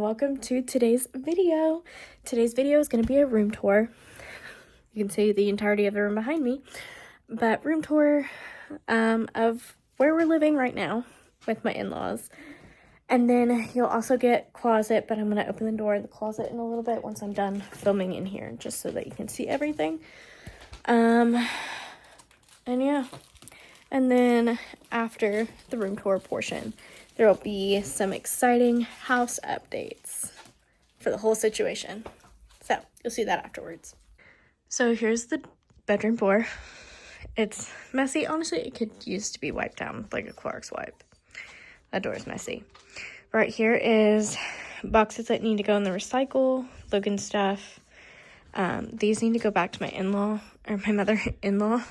welcome to today's video. Today's video is going to be a room tour. You can see the entirety of the room behind me, but room tour of where we're living right now with my in-laws. And then you'll also get closet, but I'm going to open the door of the closet in a little bit once I'm done filming in here, just so that you can see everything. And yeah. And then after the room tour portion, there will be some exciting house updates for the whole situation. So you'll see that afterwards. So here's the bedroom door. It's messy. Honestly, it could use to be wiped down with like a Clorox wipe. That door is messy. Right here is boxes that need to go in the recycle, Logan stuff. These need to go back to my in-law, or my mother-in-law.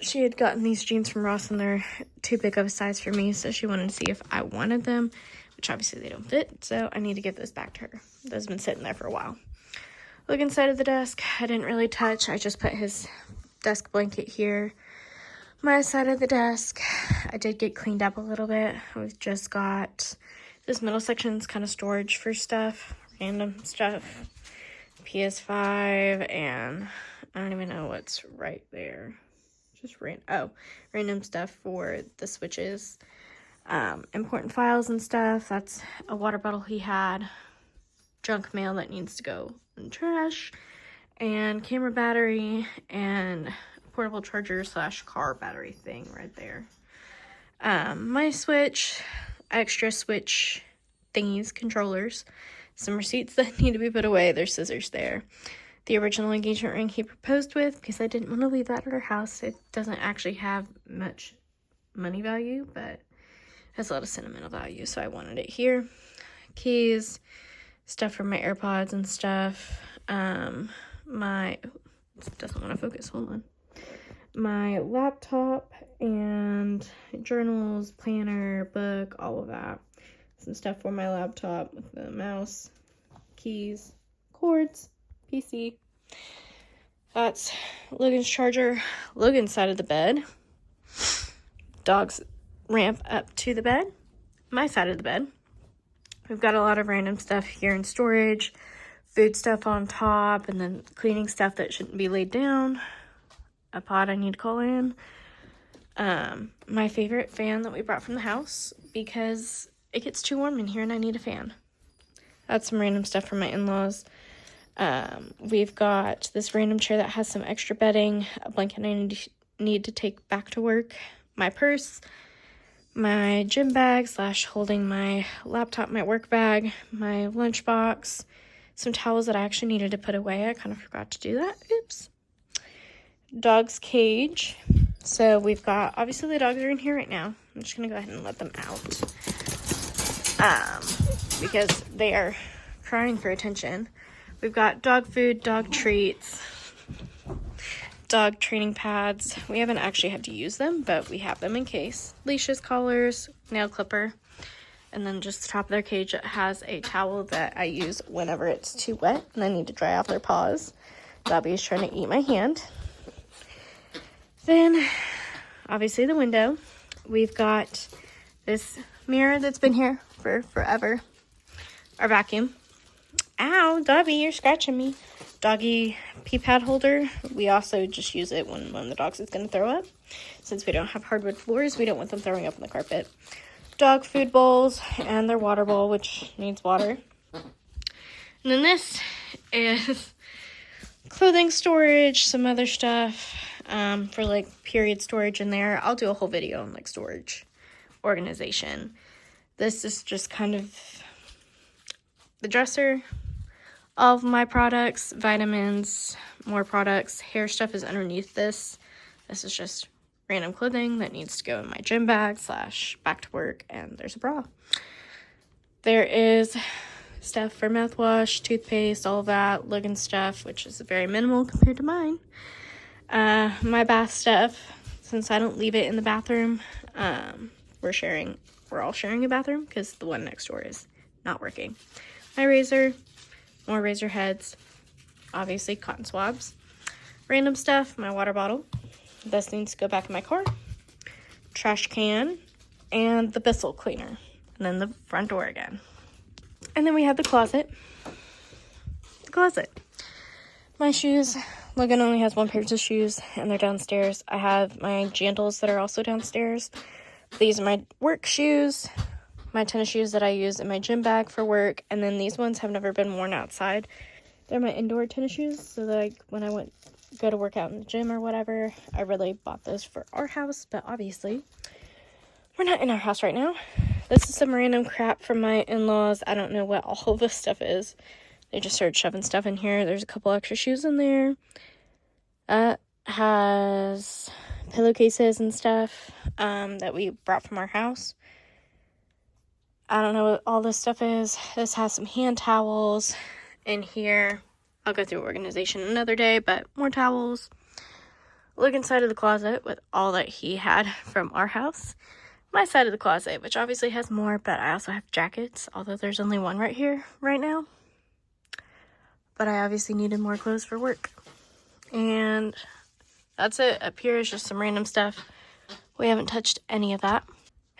She had gotten these jeans from Ross and they're too big of a size for me, so she wanted to see if I wanted them, which obviously they don't fit, so I need to give those back to her. Those have been sitting there for a while. Look inside of the desk. I didn't really touch. I just put his desk blanket here. My side of the desk, I did get cleaned up a little bit. We've just got this middle section's kind of storage for stuff, random stuff. PS5, and I don't even know what's right there. Just random stuff for the switches. Important files and stuff. That's a water bottle he had. Junk mail that needs to go in the trash. And camera battery and portable charger / car battery thing right there. My switch, extra switch thingies, controllers. Some receipts that need to be put away. There's scissors there. The original engagement ring he proposed with, because I didn't want to leave that at our house. It doesn't actually have much money value, but it has a lot of sentimental value, so I wanted it here. Keys, stuff for my AirPods and stuff. It doesn't want to focus, hold on. My laptop and journals, planner, book, all of that. Some stuff for my laptop with the mouse, keys, cords, PC. That's Logan's charger, Logan's side of the bed. Dog's ramp up to the bed, my side of the bed. We've got a lot of random stuff here in storage, food stuff on top, and then cleaning stuff that shouldn't be laid down. A pot I need to call in. My favorite fan that we brought from the house because it gets too warm in here and I need a fan. That's some random stuff from my in-laws. We've got this random chair that has some extra bedding, a blanket I need to take back to work, my purse, my gym bag / holding my laptop, my work bag, my lunchbox, some towels that I actually needed to put away. I kind of forgot to do that. Oops. Dog's cage. So we've got, obviously the dogs are in here right now. I'm just going to go ahead and let them out. Because they are crying for attention. We've got dog food, dog treats, dog training pads. We haven't actually had to use them, but we have them in case. Leashes, collars, nail clipper, and then just the top of their cage has a towel that I use whenever it's too wet and I need to dry off their paws. Dobby is trying to eat my hand. Then, obviously the window. We've got this mirror that's been here for forever. Our vacuum. Ow, Dobby, you're scratching me. Doggy pee pad holder. We also just use it when one of the dogs is going to throw up. Since we don't have hardwood floors, we don't want them throwing up on the carpet. Dog food bowls and their water bowl, which needs water. And then this is clothing storage, some other stuff for like period storage in there. I'll do a whole video on like storage organization. This is just kind of the dresser. All of my products, vitamins, more products. Hair stuff is underneath this. This is just random clothing that needs to go in my gym bag / back to work, and there's a bra. There is stuff for mouthwash, toothpaste, all of that. Logan stuff, which is very minimal compared to mine. My bath stuff, since I don't leave it in the bathroom, we're all sharing a bathroom because the one next door is not working. My razor, more razor heads, obviously cotton swabs, random stuff, my water bottle. This needs to go back in my car. Trash can, and the Bissell cleaner. And then the front door again. And then we have the closet. My shoes. Logan only has one pair of shoes, and they're downstairs. I have my jandals that are also downstairs. These are my work shoes, my tennis shoes that I use in my gym bag for work, and then these ones have never been worn outside. They're my indoor tennis shoes, so that when I go to work out in the gym or whatever, I really bought those for our house, but obviously we're not in our house right now. This is some random crap from my in-laws. I don't know what all of this stuff is. They just started shoving stuff in here. There's a couple extra shoes in there. Has pillowcases and stuff that we brought from our house. I don't know what all this stuff is. This has some hand towels in here. I'll go through organization another day, but more towels. Look inside of the closet with all that he had from our house. My side of the closet, which obviously has more, but I also have jackets, although there's only one right here right now. But I obviously needed more clothes for work. And that's it. Up here is just some random stuff. We haven't touched any of that.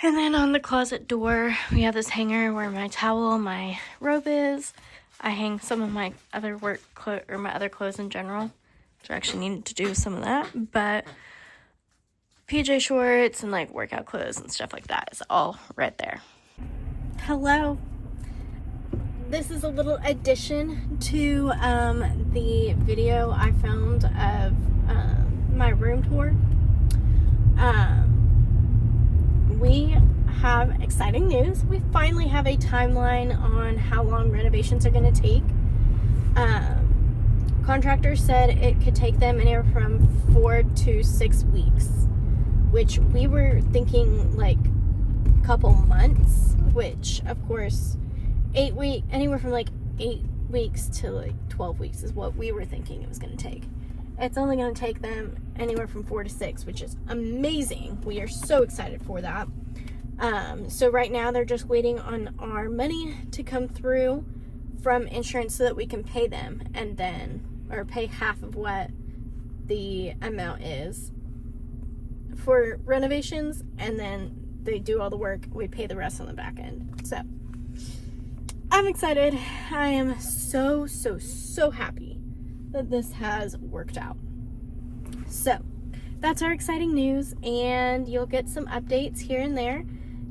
And then on the closet door, we have this hanger where my towel, my robe is. I hang some of my other my other clothes in general, which I actually needed to do some of that. But PJ shorts and like workout clothes and stuff like that is all right there. Hello. This is a little addition to the video I found of my room tour. We have exciting news. We finally have a timeline on how long renovations are going to take. Contractors said it could take them anywhere from 4 to 6 weeks, which we were thinking like a couple months, which of course anywhere from like 8 weeks to like 12 weeks is what we were thinking it was going to take. It's only going to take them anywhere from 4 to 6, which is amazing. We are so excited for that. So right now they're just waiting on our money to come through from insurance so that we can pay them, and then, or pay half of what the amount is for renovations, and then they do all the work. We pay the rest on the back end. So I'm excited. I am so happy that this has worked out. So that's our exciting news, and you'll get some updates here and there.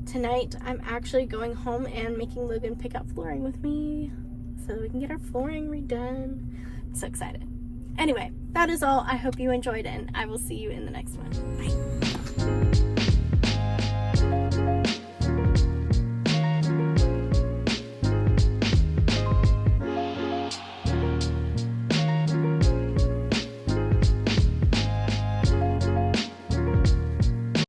Tonight I'm actually going home and making Logan pick out flooring with me so that we can get our flooring redone. I'm so excited. Anyway, that is all. I hope you enjoyed it, and I will see you in the next one. Bye.